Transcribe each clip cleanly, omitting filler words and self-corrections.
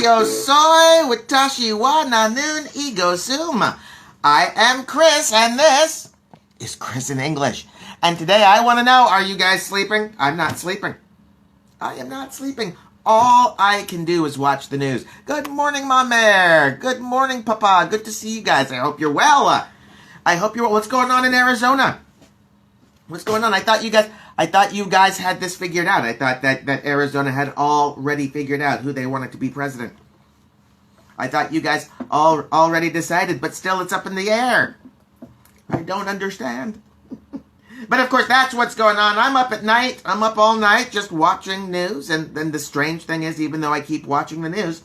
yo soy watashi wa nanun ego suma. I am Chris, and this is Chris in English. And today I want to know, are you guys sleeping? I'm not sleeping. I am not sleeping. All I can do is watch the news. Good morning, Ma Mère. Good morning, Papa. Good to see you guys. I hope you're well. What's going on in Arizona? What's going on? I thought you guys had this figured out. I thought that Arizona had already figured out who they wanted to be president. I thought you guys already decided, but still it's up in the air. I don't understand. But of course, that's what's going on. I'm up at night. I'm up all night just watching news. And then the strange thing is, even though I keep watching the news,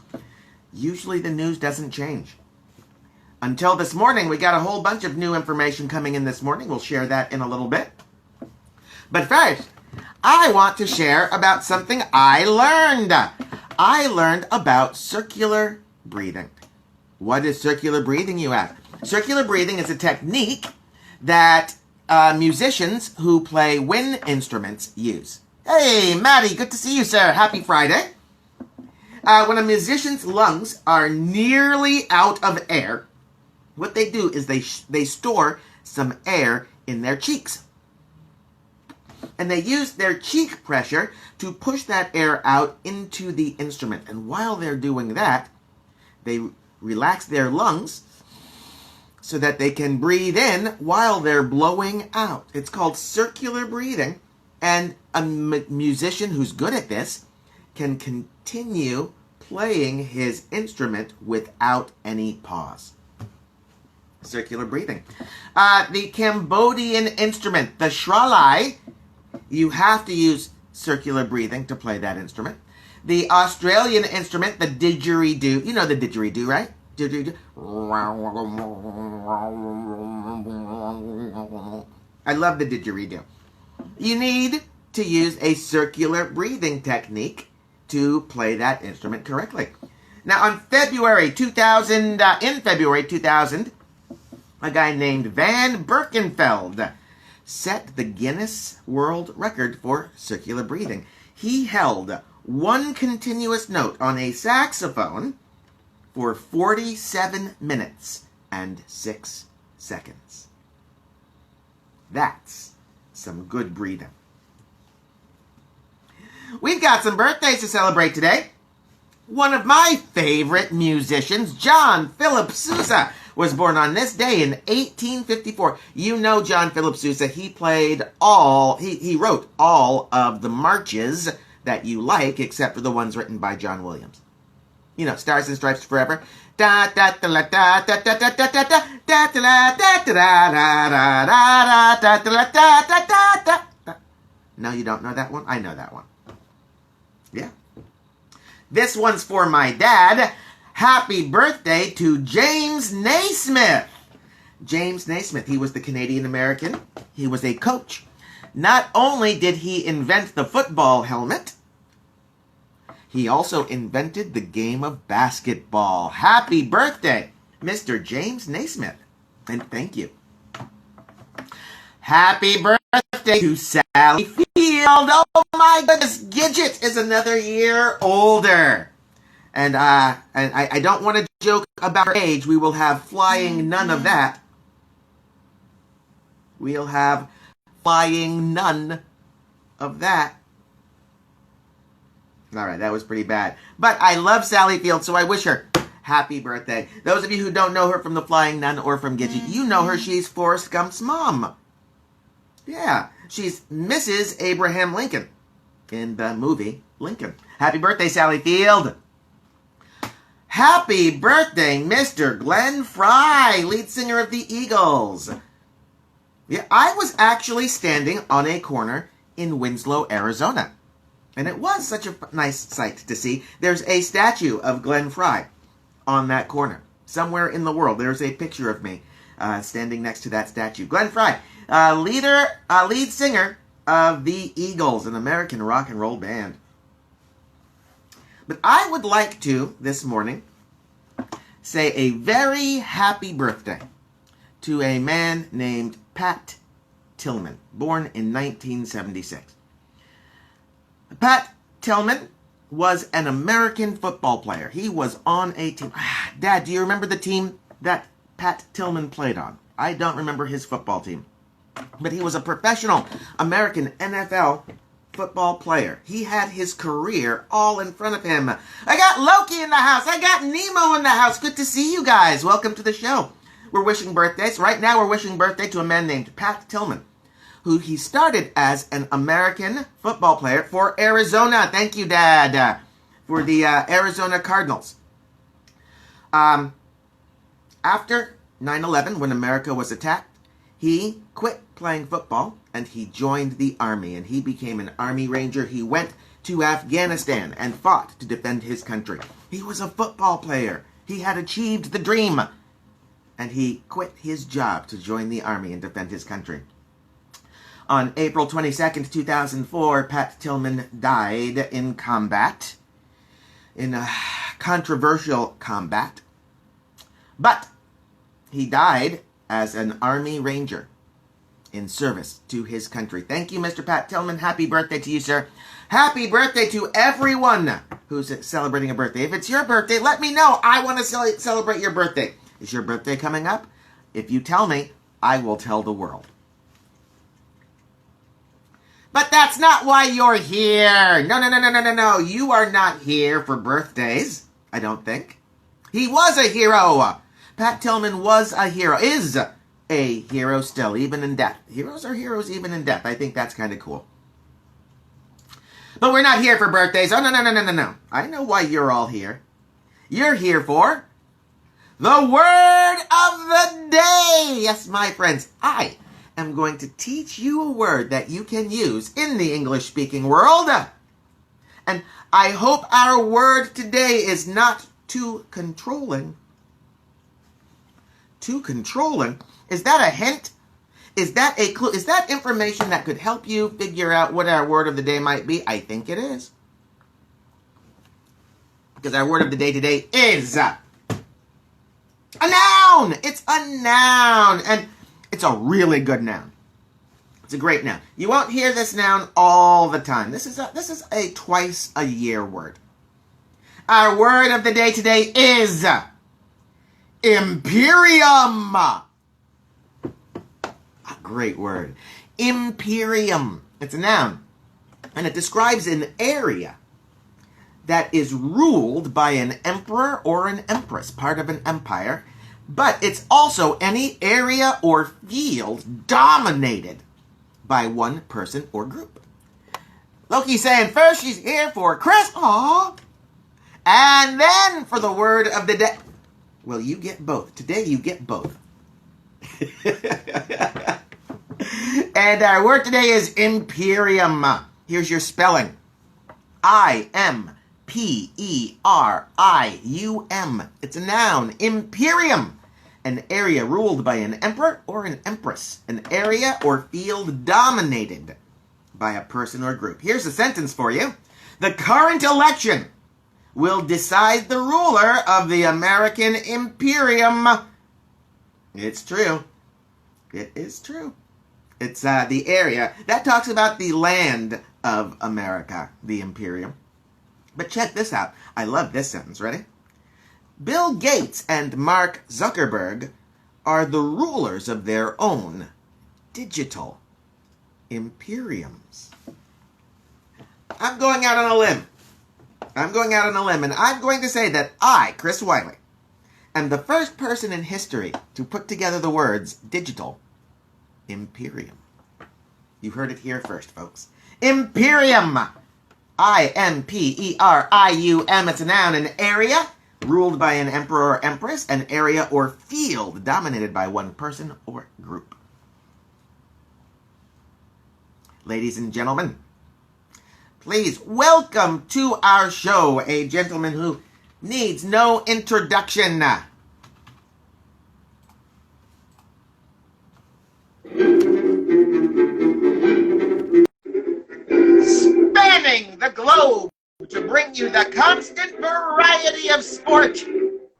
usually the news doesn't change. Until this morning, we got a whole bunch of new information coming in this morning. We'll share that in a little bit. But first, I want to share about something I learned. I learned about circular breathing. What is circular breathing, you ask? Circular breathing is a technique that musicians who play wind instruments use. Hey, Maddie, good to see you, sir. Happy Friday. When a musician's lungs are nearly out of air, what they do is they store some air in their cheeks. And they use their cheek pressure to push that air out into the instrument. And while they're doing that, they relax their lungs so that they can breathe in while they're blowing out. It's called circular breathing. And a musician who's good at this can continue playing his instrument without any pause. Circular breathing. The Cambodian instrument, the shralai, you have to use circular breathing to play that instrument. The Australian instrument, the didgeridoo. You know the didgeridoo, right? Didgeridoo. I love the didgeridoo. You need to use a circular breathing technique to play that instrument correctly. Now, in February 2000, a guy named Van Berkenveld set the Guinness World Record for circular breathing. He held one continuous note on a saxophone for 47 minutes and 6 seconds. That's some good breathing. We've got some birthdays to celebrate today. One of my favorite musicians, John Philip Sousa, was born on this day in 1854. You know John Philip Sousa. He wrote all of the marches that you like, except for the ones written by John Williams. You know, Stars and Stripes Forever. Da da da da da da da da da da da da da da da da. No, you don't know that one? I know that one. Yeah. This one's for my dad. Happy birthday to James Naismith. James Naismith, he was the Canadian-American. He was a coach. Not only did he invent the football helmet, he also invented the game of basketball. Happy birthday, Mr. James Naismith. And thank you. Happy birthday to Sally Field. Oh my goodness, Gidget is another year older. And I don't want to joke about her age. We will have flying none of that. We'll have flying none of that. All right, that was pretty bad. But I love Sally Field, so I wish her happy birthday. Those of you who don't know her from the Flying Nun or from Gidget, you know her. She's Forrest Gump's mom. Yeah, she's Mrs. Abraham Lincoln in the movie Lincoln. Happy birthday, Sally Field. Happy birthday, Mr. Glenn Frey, lead singer of the Eagles. Yeah, I was actually standing on a corner in Winslow, Arizona. And it was such a nice sight to see. There's a statue of Glenn Frey on that corner. Somewhere in the world, there's a picture of me standing next to that statue. Glenn Frey, lead singer of the Eagles, an American rock and roll band. But I would like to, this morning, say a very happy birthday to a man named Pat Tillman, born in 1976. Pat Tillman was an American football player. He was on a team. Dad, do you remember the team that Pat Tillman played on? I don't remember his football team. But he was a professional American NFL football player. He had his career all in front of him. I got Loki in the house. I got Nemo in the house. Good to see you guys. Welcome to the show. We're wishing birthdays. Right now we're wishing birthday to a man named Pat Tillman, who he started as an American football player for Arizona. Thank you, Dad, for the Arizona Cardinals. After 9/11, when America was attacked, he quit playing football and he joined the Army, and he became an Army Ranger. He went to Afghanistan and fought to defend his country. He was a football player. He had achieved the dream, and he quit his job to join the Army and defend his country. On April 22nd, 2004, Pat Tillman died in combat, in a controversial combat. But he died as an Army Ranger in service to his country. Thank you, Mr. Pat Tillman. Happy birthday to you, sir. Happy birthday to everyone who's celebrating a birthday. If it's your birthday, let me know. I want to celebrate your birthday. Is your birthday coming up? If you tell me, I will tell the world. But that's not why you're here. No. You are not here for birthdays, I don't think. He was a hero. Pat Tillman was a hero, is a hero still, even in death. Heroes are heroes even in death. I think that's kind of cool. But we're not here for birthdays. Oh, no. I know why you're all here. You're here for the word of the day. Yes, my friends, I am going to teach you a word that you can use in the English-speaking world. And I hope our word today is not too controlling. Too controlling? Is that a hint? Is that a clue? Is that information that could help you figure out what our word of the day might be? I think it is. Because our word of the day today is a noun. It's a noun. And it's a really good noun. It's a great noun. You won't hear this noun all the time. This is a twice a year word. Our word of the day today is Imperium. A great word. Imperium. It's a noun. And it describes an area that is ruled by an emperor or an empress, part of an empire. But it's also any area or field dominated by one person or group. Loki's saying first she's here for Chris. Aww. And then for the word of the day. Well, you get both. Today you get both. And our word today is Imperium. Here's your spelling. Imperium. It's a noun. Imperium. An area ruled by an emperor or an empress. An area or field dominated by a person or group. Here's a sentence for you. The current election will decide the ruler of the American Imperium. It's true. It is true. It's the area. That talks about the land of America, the Imperium. But check this out. I love this sentence. Ready? Bill Gates and Mark Zuckerberg are the rulers of their own digital imperiums. I'm going out on a limb. And I'm going to say that I, Chris Wiley, am the first person in history to put together the words digital imperium. You heard it here first, folks. Imperium. Imperium. It's a noun, an area ruled by an emperor or empress, an area or field dominated by one person or group. Ladies and gentlemen, please welcome to our show a gentleman who needs no introduction. Spanning the globe to bring you the constant variety of sport,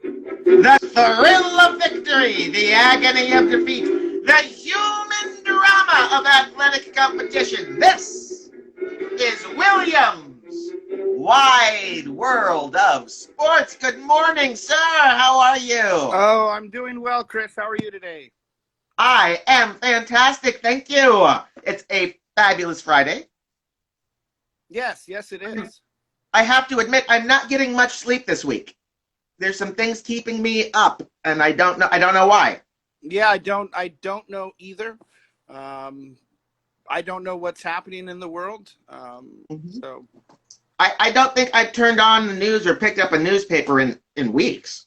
the thrill of victory, the agony of defeat, the human drama of athletic competition. This is Williams Wiley. world of sports. Good morning, sir. How are you? Oh, I'm doing well, Chris. How are you today? I am fantastic. Thank you. It's a fabulous Friday. Yes, yes, it is. I have to admit, I'm not getting much sleep this week. There's some things keeping me up, and I don't know why. Yeah, I don't know either. Um, I don't know what's happening in the world. Mhm. So I don't think I've turned on the news or picked up a newspaper in weeks.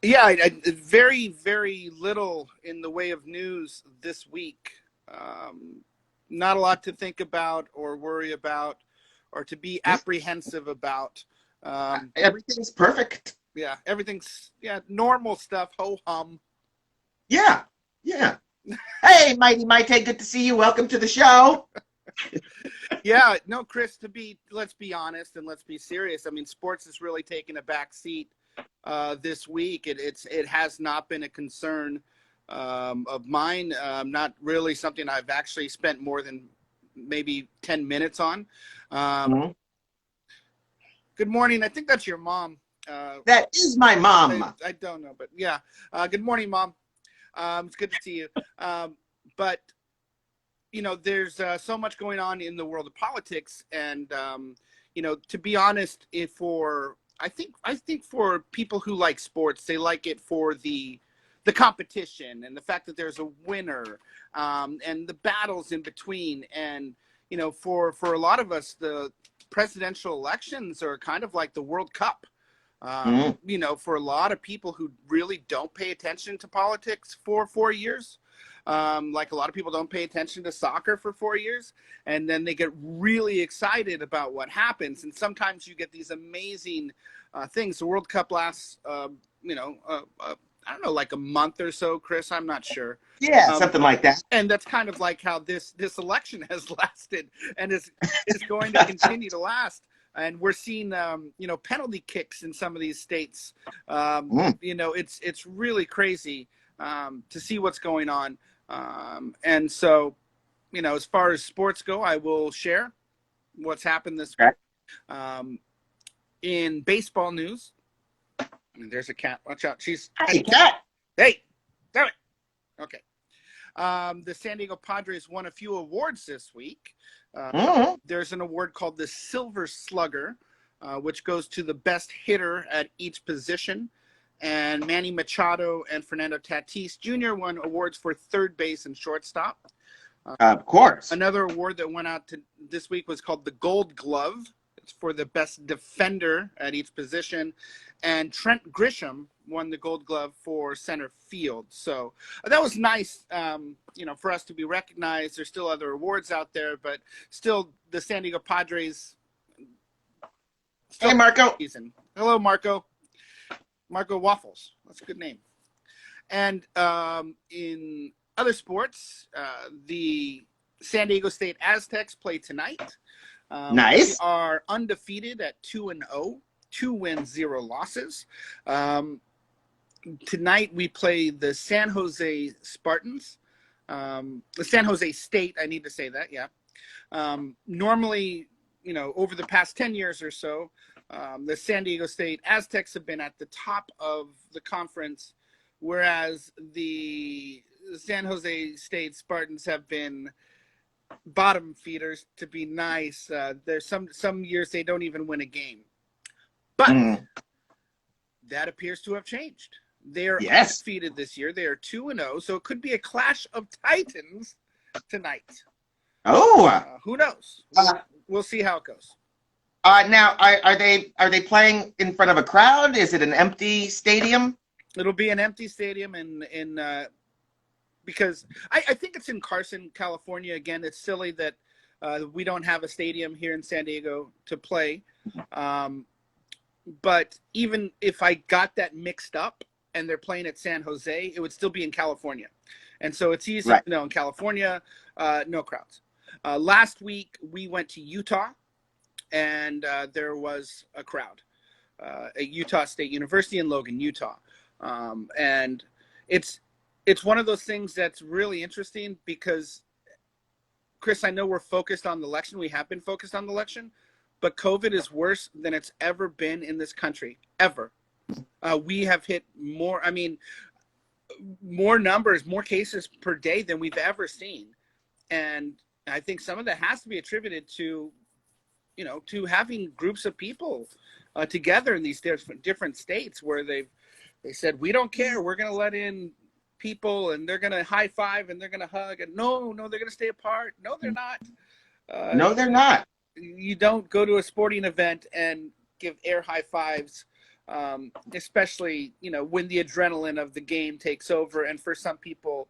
yeah, very, very little in the way of news this week. Um, Not a lot to think about or worry about or to be apprehensive about. Um, Everything's perfect. yeah, everything's normal stuff. Ho hum. Yeah, yeah. Hey, Mighty Mighty, good to see you. Welcome to the show. Yeah, no, Chris, let's be honest and let's be serious. I mean, sports has really taken a back seat this week. It has not been a concern of mine. Not really something I've actually spent more than maybe 10 minutes on. Um, Mhm. Good morning. I think that's your mom. Uh, That is my mom. I don't know, but yeah. Good morning, Mom. It's good to see you. But there's so much going on in the world of politics, and to be honest, if for I think for people who like sports, they like it for the competition and the fact that there's a winner, and the battles in between, and for a lot of us, the presidential elections are kind of like the World Cup. Mm. For a lot of people who really don't pay attention to politics for 4 years, like a lot of people don't pay attention to soccer for 4 years, and then they get really excited about what happens. And sometimes you get these amazing things. The World Cup lasts, I don't know, like a month or so, Chris. I'm not sure. Yeah, Um, something like that. and that's kind of like how this election has lasted and is going to continue to last. And we're seeing penalty kicks in some of these states. Mm. It's really crazy to see what's going on. And so, as far as sports go, I will share what's happened this Okay. week. Um, in baseball news, and there's a cat. Watch out. Hey, cat. Hey, damn it. Okay. The San Diego Padres won a few awards this week. Mm. There's an award called the Silver Slugger, which goes to the best hitter at each position. And Manny Machado and Fernando Tatis Jr. won awards for third base and shortstop. Of course. Another award that went out this week was called the Gold Glove. It's for the best defender at each position. And Trent Grisham won the Gold Glove for center field. So that was nice, for us to be recognized. There's still other awards out there, but still the San Diego Padres. Hey, Marco. Season. Hello, Marco. Marco Waffles. That's a good name. And in other sports, the San Diego State Aztecs play tonight. Nice. We are undefeated at 2-0, 2 wins, 0 losses. Tonight we play the San Jose Spartans, the San Jose State. I need to say that, yeah. Normally, over the past 10 years or so, the San Diego State Aztecs have been at the top of the conference, whereas the San Jose State Spartans have been bottom feeders, to be nice. There's some years they don't even win a game. But that appeers to have changed. They are undefeated this year. They are 2-0, so it could be a clash of titans tonight. Oh. Who knows? We'll see how it goes. Now, are they playing in front of a crowd? Is it an empty stadium? It'll be an empty stadium because I think it's in Carson, California. Again, it's silly that we don't have a stadium here in San Diego to play. But even if I got that mixed up and they're playing at San Jose, it would still be in California. And so it's easy to know in California, no crowds. Last week, we went to Utah, and there was a crowd at Utah State University in Logan, Utah. And it's one of those things that's really interesting because, Chris, I know we're focused on the election. We have been focused on the election. but COVID is worse than it's ever been in this country, ever. We have hit more, I mean, more numbers, more cases per day than we've ever seen. And I think some of that has to be attributed to, to having groups of people together in these different states where they said, we don't care. We're going to let in people and they're going to high five and they're going to hug. And no, they're going to stay apart. No, they're not. No, they're not. You don't go to a sporting event and give air high fives, especially, when the adrenaline of the game takes over. And for some people,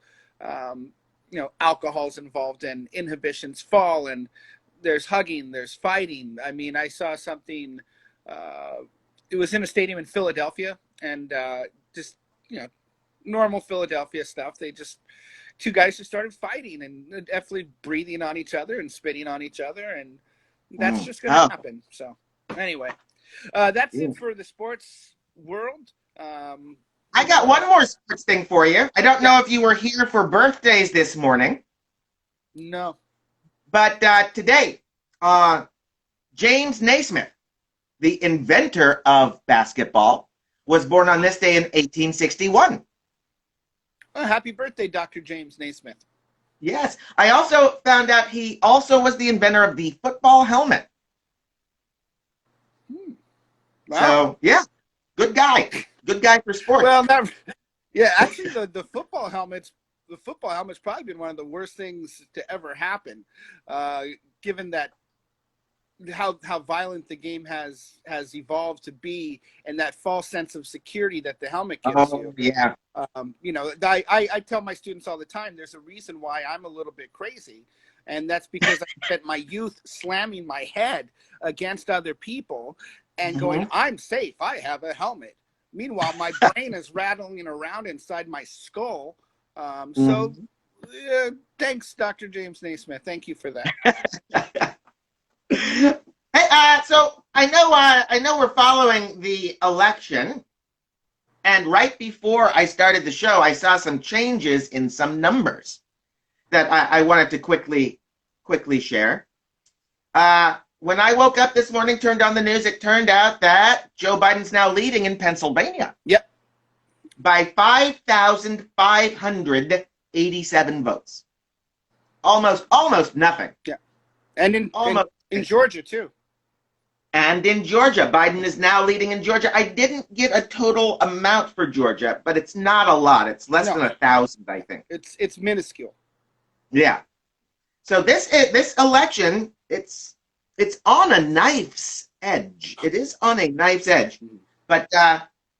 alcohol's involved and inhibitions fall and there's hugging, there's fighting. I mean, I saw something, it was in a stadium in Philadelphia and just, normal Philadelphia stuff. Two guys just started fighting and definitely breathing on each other and spitting on each other. And that's just going to happen. So anyway, that's it for the sports world. I got one more sports thing for you. I don't know if you were here for birthdays this morning. No. But today, James Naismith, the inventor of basketball, was born on this day in 1861. Oh, happy birthday, Dr. James Naismith. Yes. I also found out he also was the inventor of the football helmet. Wow. So, yeah, good guy. Good guy for sports. Well, actually, the football helmet's probably been one of the worst things to ever happen, given that how violent the game has evolved to be, and that false sense of security that the helmet gives you. Yeah. I tell my students all the time, there's a reason why I'm a little bit crazy, and that's because I spent my youth slamming my head against other people and going, I'm safe, I have a helmet. Meanwhile, my brain is rattling around inside my skull. So thanks, Dr. James Naismith. Thank you for that. Hey, so I know we're following the election, and right before I started the show, I saw some changes in some numbers that I wanted to quickly share. When I woke up this morning, turned on the news, it turned out that Joe Biden's now leading in Pennsylvania. Yep. By 5,587 votes. Almost nothing. Yeah. And in Georgia, too. And in Georgia, Biden is now leading in Georgia. I didn't get a total amount for Georgia, but it's not a lot. It's less than 1,000, I think. It's minuscule. Yeah. So this election, it's on a knife's edge. It is on a knife's edge, but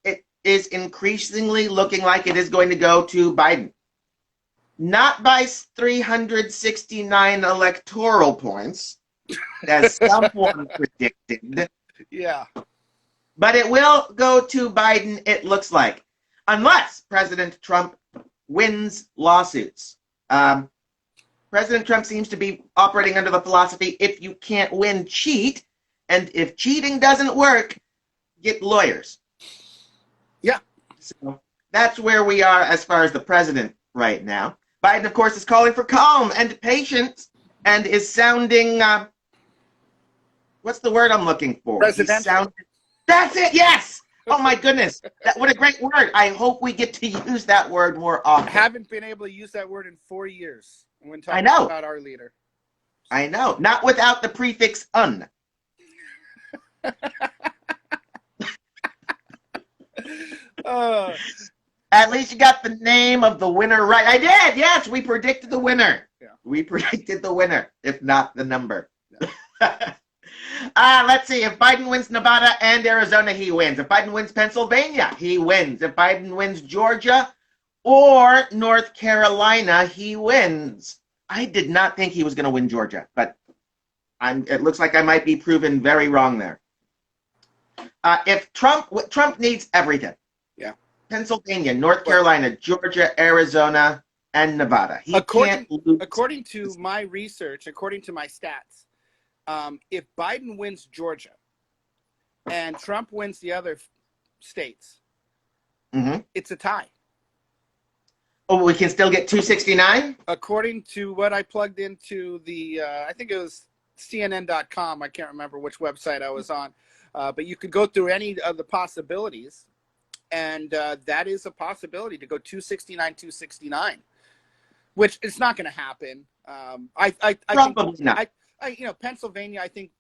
it is increasingly looking like it is going to go to Biden. Not by 369 electoral points, as someone predicted. Yeah. But it will go to Biden, it looks like, unless President Trump wins lawsuits. President Trump seems to be operating under the philosophy, if you can't win, cheat. And if cheating doesn't work, get lawyers. Yeah. So that's where we are as far as the president right now. Biden, of course, is calling for calm and patience and is sounding, what's the word I'm looking for? Presidential. That's it, yes! Oh my goodness, what a great word. I hope we get to use that word more often. I haven't been able to use that word in 4 years when talking about our leader. I know, not without the prefix "un." At least you got the name of the winner right. I did, yes, we predicted the winner. Yeah. We predicted the winner, if not the number. Yeah. Let's see, if Biden wins Nevada and Arizona, he wins. If Biden wins Pennsylvania, he wins. If Biden wins Georgia or North Carolina, he wins. I did not think he was going to win Georgia, but it looks like I might be proven very wrong there. If Trump needs everything. Yeah. Pennsylvania, North Carolina, Georgia, Arizona, and Nevada. According to my research, according to my stats, if Biden wins Georgia and Trump wins the other states, it's a tie. Oh, we can still get 269? According to what I plugged into I think it was CNN.com. I can't remember which website I was on, but you could go through any of the possibilities, and that is a possibility to go 269, 269, which it's not going to happen. I Probably think, not. Pennsylvania. I think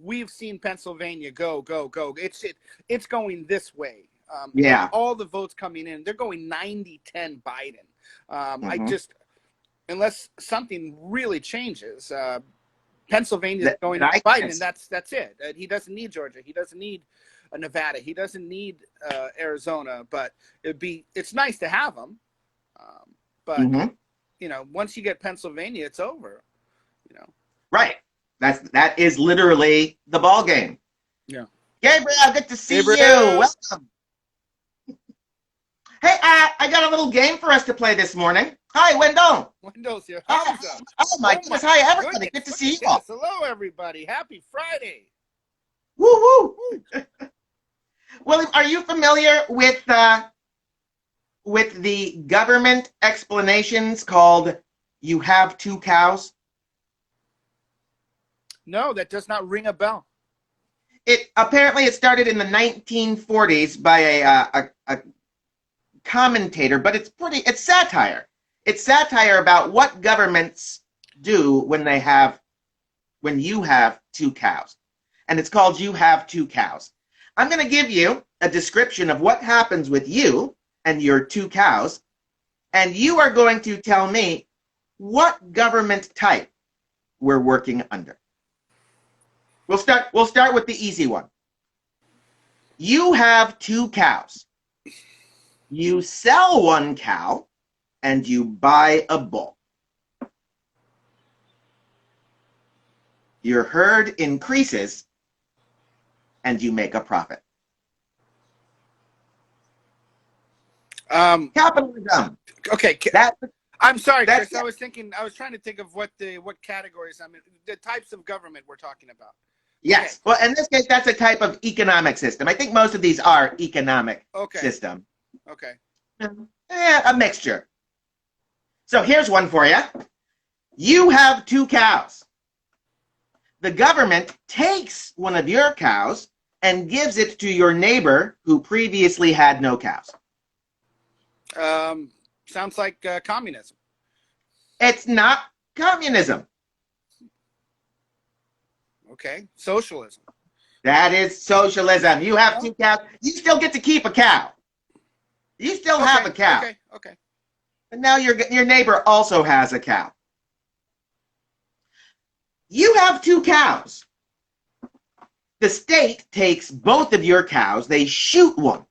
we've seen Pennsylvania go. It's going this way. Yeah. All the votes coming in, they're going 90-10 Biden. Mhm. Unless something really changes, Pennsylvania is going to I Biden, can't- and that's it. He doesn't need Georgia. He doesn't need Nevada. He doesn't need Arizona. But it's nice to have them. But Mhm. once you get Pennsylvania, it's over. Right. That is literally the ball game. Yeah. Gabriel, good to see Gabriel. you. Welcome. Hey, I got a little game for us to play this morning. Hi, Wendell. Windows here. Oh, Hamza. oh my goodness. Hi, everybody. Goodness. Good to see you all. Yes. Hello, everybody. Happy Friday. Woo woo. William, are you familiar with the government explanations called "You have two cows"? No, that does not ring a bell. It started in the 1940s by a commentator, but it's satire. It's satire about what governments do when you have two cows. And it's called "You Have Two Cows." I'm going to give you a description of what happens with you and your two cows, and you are going to tell me what government type we're working under. We'll start with the easy one. You have two cows. You sell one cow and you buy a bull. Your herd increases and you make a profit. Capitalism. Okay. I'm sorry, Chris. I was trying to think of what categories. The types of government we're talking about. Yes. Okay. Well, in this case, that's a type of economic system. I think most of these are economic system. Okay. A mixture. So here's one for you. You have two cows. The government takes one of your cows and gives it to your neighbor who previously had no cows. Sounds like communism. It's not communism. Okay. Socialism. That is socialism. You have two cows. You still get to keep a cow. You still have a cow. Okay. And now your neighbor also has a cow. You have two cows. The state takes both of your cows. They shoot one.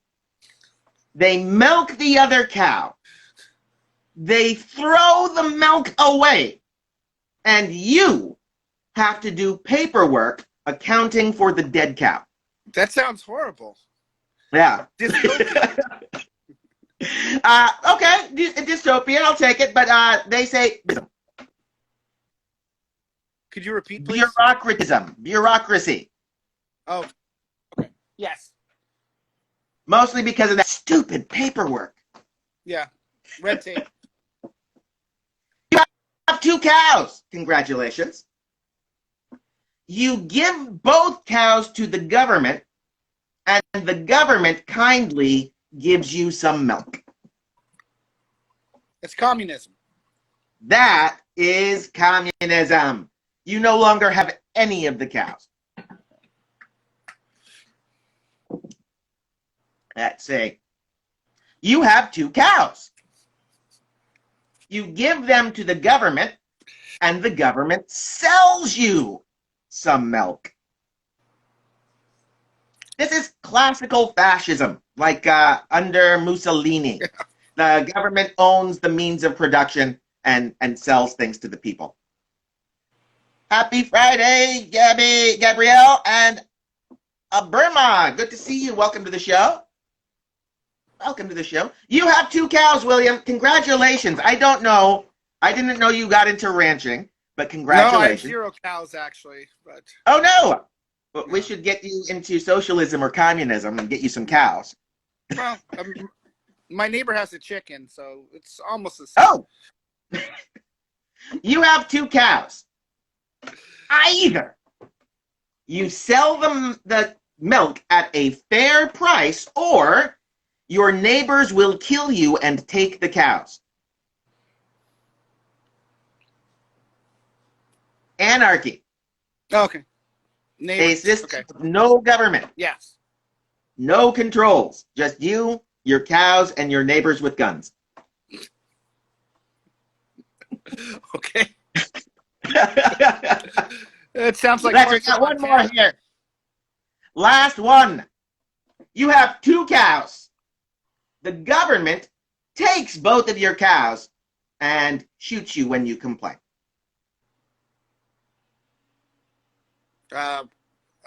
They milk the other cow. They throw the milk away. And you have to do paperwork accounting for the dead cow. That sounds horrible. Yeah. Dystopia. Okay, dystopia, I'll take it, but they say... Could you repeat, please? Bureaucracy. Oh, okay. Yes. Mostly because of that stupid paperwork. Yeah, red tape. You have two cows. Congratulations. You give both cows to the government, and the government kindly gives you some milk. It's communism. That is communism. You no longer have any of the cows. Let's see. You have two cows. You give them to the government, and the government sells you some milk. This is classical fascism, like under Mussolini. The government owns the means of production and sells things to the people. Happy Friday, Gabrielle, and Burma. Good to see you. Welcome to the show. Welcome to the show. You have two cows, William. Congratulations. I don't know. I didn't know you got into ranching, but congratulations. No, I have 0 cows, actually. But oh, no. But we should get you into socialism or communism and get you some cows. Well, my neighbor has a chicken, so it's almost the same. Oh. You have two cows. Either You sell them the milk at a fair price, or your neighbors will kill you and take the cows. Anarchy. Okay. A Neighbors. system Okay. of no government, Yes. no controls, just you, your cows, and your neighbors with guns. Okay. It sounds like Let's parts got of one more Montana. here. Last one. You have 2 cows. The government takes both of your cows and shoots you when you complain. I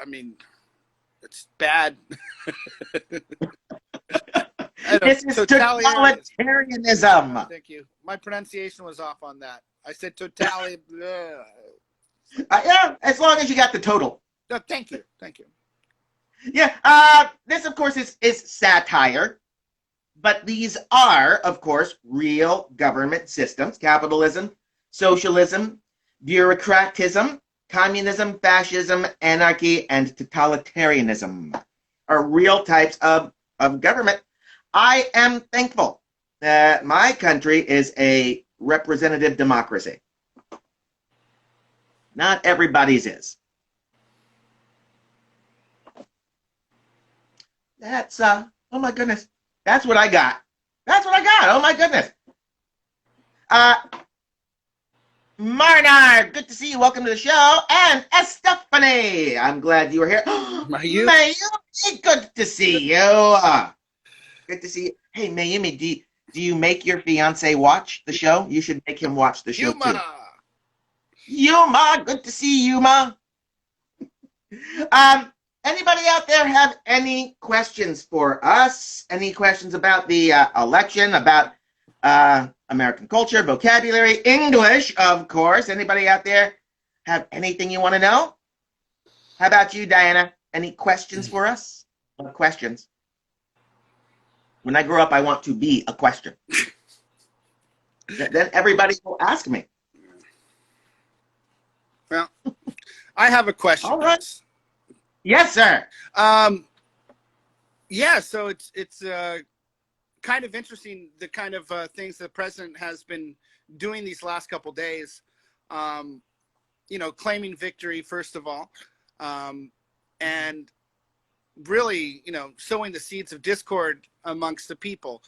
mean, it's bad. This is totalitarianism. Thank you. My pronunciation was off on that. I said totally. Yeah, as long as you got the total. No, thank you. Thank you. Yeah, this, of course, is satire. But these are, of course, real government systems. Capitalism, socialism, bureaucratism, communism, fascism, anarchy, and totalitarianism are real types of government. I am thankful that my country is a representative democracy. Not everybody's is. That's, oh my goodness. That's what I got. That's what I got. Oh my goodness. Marnar, good to see you. Welcome to the show. And Estefany, I'm glad you were here. Mayumi, good to see you. Good to see you. Hey, Mayumi, do you make your fiance watch the show? You should make him watch the show too. Yuma, good to see you, Yuma. Anybody out there have any questions for us? Any questions about the election, about American culture, vocabulary, English, of course? Anybody out there have anything you want to know? How about you, Diana? Any questions for us? Questions. When I grow up, I want to be a question. Then everybody will ask me. Well, I have a question. All right. Yes, sir. Yeah, so it's kind of interesting, the kind of things the president has been doing these last couple days. Claiming victory, first of all, and really, sowing the seeds of discord amongst the people.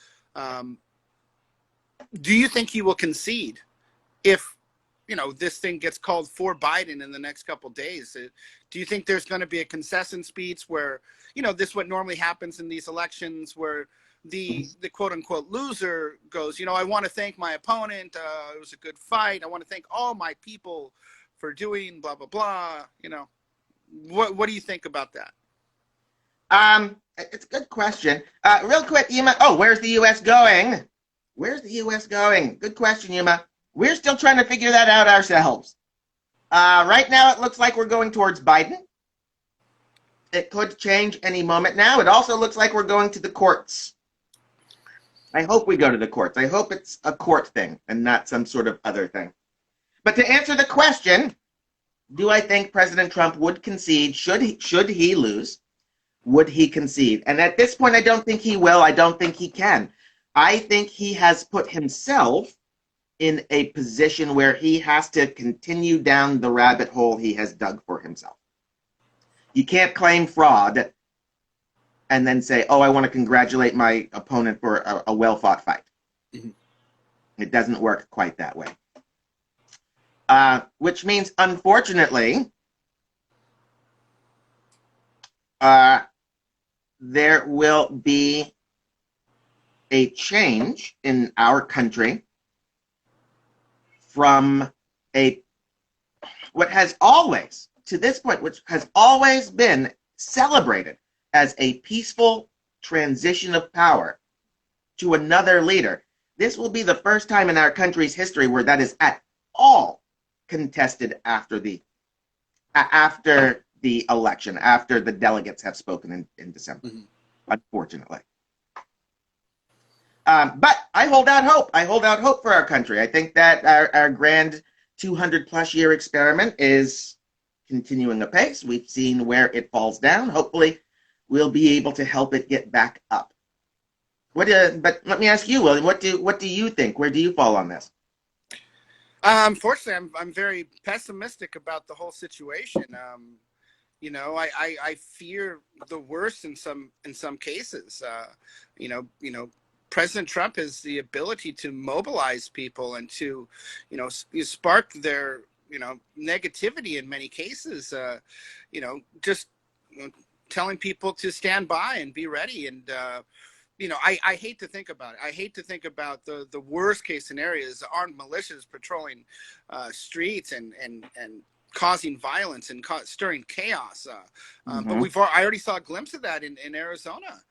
Do you think he will concede if this thing gets called for Biden in the next couple of days? Do you think there's going to be a concession speech where, this is what normally happens in these elections, where the quote unquote loser goes, I want to thank my opponent. It was a good fight. I want to thank all my people for doing blah, blah, blah. What do you think about that? It's a good question. Real quick, Yuma. Oh, where's the U.S. going? Where's the U.S. going? Good question, Yuma. We're still trying to figure that out ourselves. Right now, it looks like we're going towards Biden. It could change any moment now. It also looks like we're going to the courts. I hope we go to the courts. I hope it's a court thing and not some sort of other thing. But to answer the question, do I think President Trump would concede? Should he lose? Would he concede? And at this point, I don't think he will. I don't think he can. I think he has put himself in a position where he has to continue down the rabbit hole he has dug for himself. You can't claim fraud and then say, oh, I want to congratulate my opponent for a well-fought fight. Mm-hmm. It doesn't work quite that way. Which means, unfortunately, there will be a change in our country from what has always, to this point, which has always been celebrated as a peaceful transition of power to another leader. This will be the first time in our country's history where that is at all contested after the election, after the delegates have spoken in December, unfortunately. But I hold out hope. I hold out hope for our country. I think that our grand 200-plus year experiment is continuing apace. We've seen where it falls down. Hopefully, we'll be able to help it get back up. But let me ask you, William, what do you think? Where do you fall on this? Unfortunately, I'm very pessimistic about the whole situation. I fear the worst in some cases. President Trump has the ability to mobilize people and to, spark their, negativity in many cases. Just telling people to stand by and be ready. And I hate to think about it. I hate to think about the worst case scenarios: armed militias patrolling streets and causing violence and stirring chaos. But I already saw a glimpse of that in Arizona.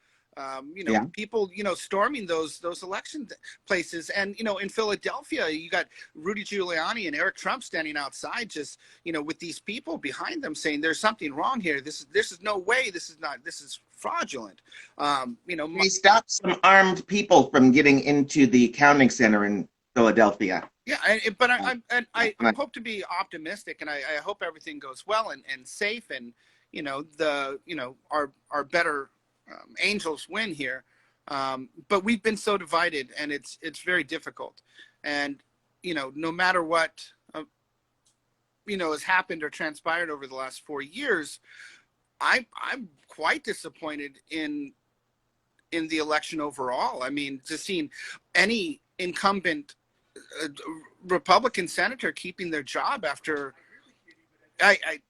People, storming those election places. And, in Philadelphia, you got Rudy Giuliani and Eric Trump standing outside just, with these people behind them saying there's something wrong here. This is no way. This is fraudulent. We stopped some armed people from getting into the counting center in Philadelphia. Yeah, but I hope to be optimistic, and I hope everything goes well and safe, and our better angels win here. But we've been so divided, and it's very difficult. And no matter what has happened or transpired over the last 4 years, I'm quite disappointed in the election overall. I mean, just seeing any incumbent Republican senator keeping their job after, I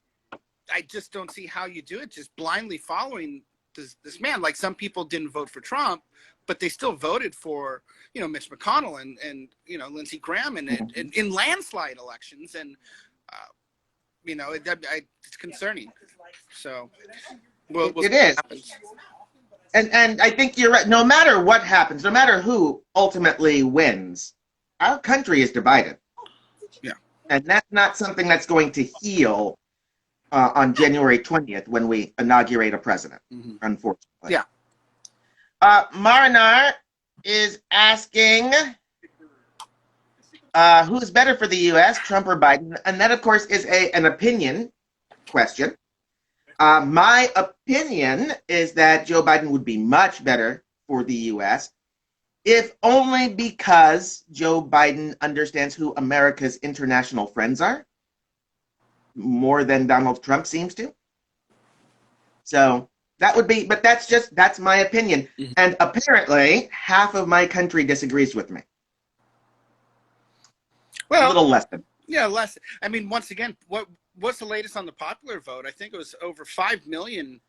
just don't see how you do it, just blindly following this man. Like, some people didn't vote for Trump, but they still voted for Mitch McConnell and Lindsey Graham and in landslide elections. And it's concerning. So we'll it is. And I think you're right. No matter what happens, no matter who ultimately wins, our country is divided. Yeah. And that's not something that's going to heal on January 20th when we inaugurate a president, unfortunately. Yeah. Marinar is asking, who's better for the U.S., Trump or Biden? And that, of course, is an opinion question. My opinion is that Joe Biden would be much better for the U.S., if only because Joe Biden understands who America's international friends are, more than Donald Trump seems to. So that would be, but that's my opinion. Mm-hmm. And apparently half of my country disagrees with me. Well, a little less than. Yeah, less. I mean, once again, what's the latest on the popular vote? I think it was over 5 million.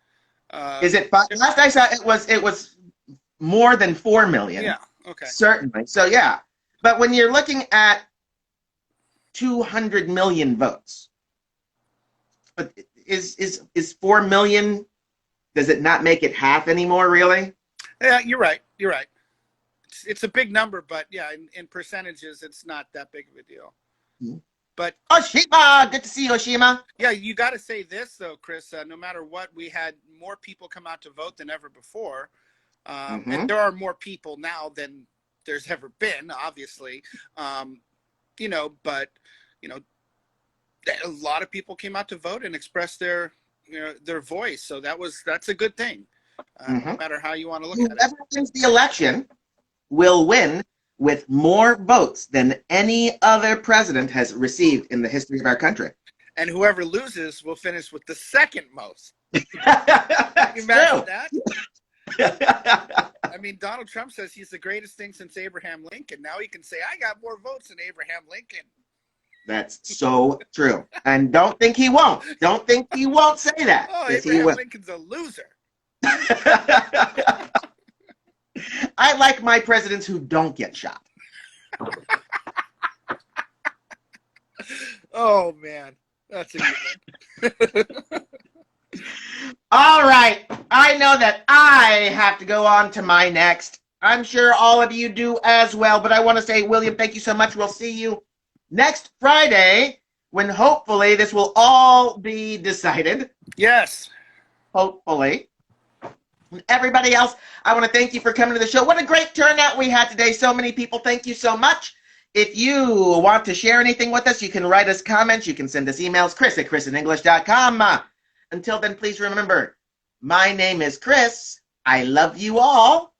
Is it 5? Last I saw it was more than 4 million. Yeah, okay. Certainly. So yeah. But when you're looking at 200 million votes, but is 4 million, does it not make it half anymore, really? Yeah, you're right. You're right. It's a big number, but yeah, in percentages, it's not that big of a deal. Mm-hmm. But Oshima, good to see you, Oshima. Yeah, you got to say this though, Chris. No matter what, we had more people come out to vote than ever before, and there are more people now than there's ever been, obviously. But a lot of people came out to vote and expressed their voice. So that's a good thing, no matter how you want to look at it. Whoever wins the election will win with more votes than any other president has received in the history of our country. And whoever loses will finish with the second most. That's you imagine true. That? I mean, Donald Trump says he's the greatest thing since Abraham Lincoln. Now he can say, I got more votes than Abraham Lincoln. That's so true. And don't think he won't. Don't think he won't say that. Oh, Abraham Lincoln's a loser. I like my presidents who don't get shot. Oh, man. That's a good one. All right. I know that I have to go on to my next. I'm sure all of you do as well. But I want to say, William, thank you so much. We'll see you next Friday when hopefully this will all be decided. Yes. Hopefully. And everybody else, I want to thank you for coming to the show. What a great turnout we had today. So many people. Thank you so much. If you want to share anything with us, you can write us comments. You can send us emails, Chris@ChrisinEnglish.com. Until then, please remember, my name is Chris. I love you all.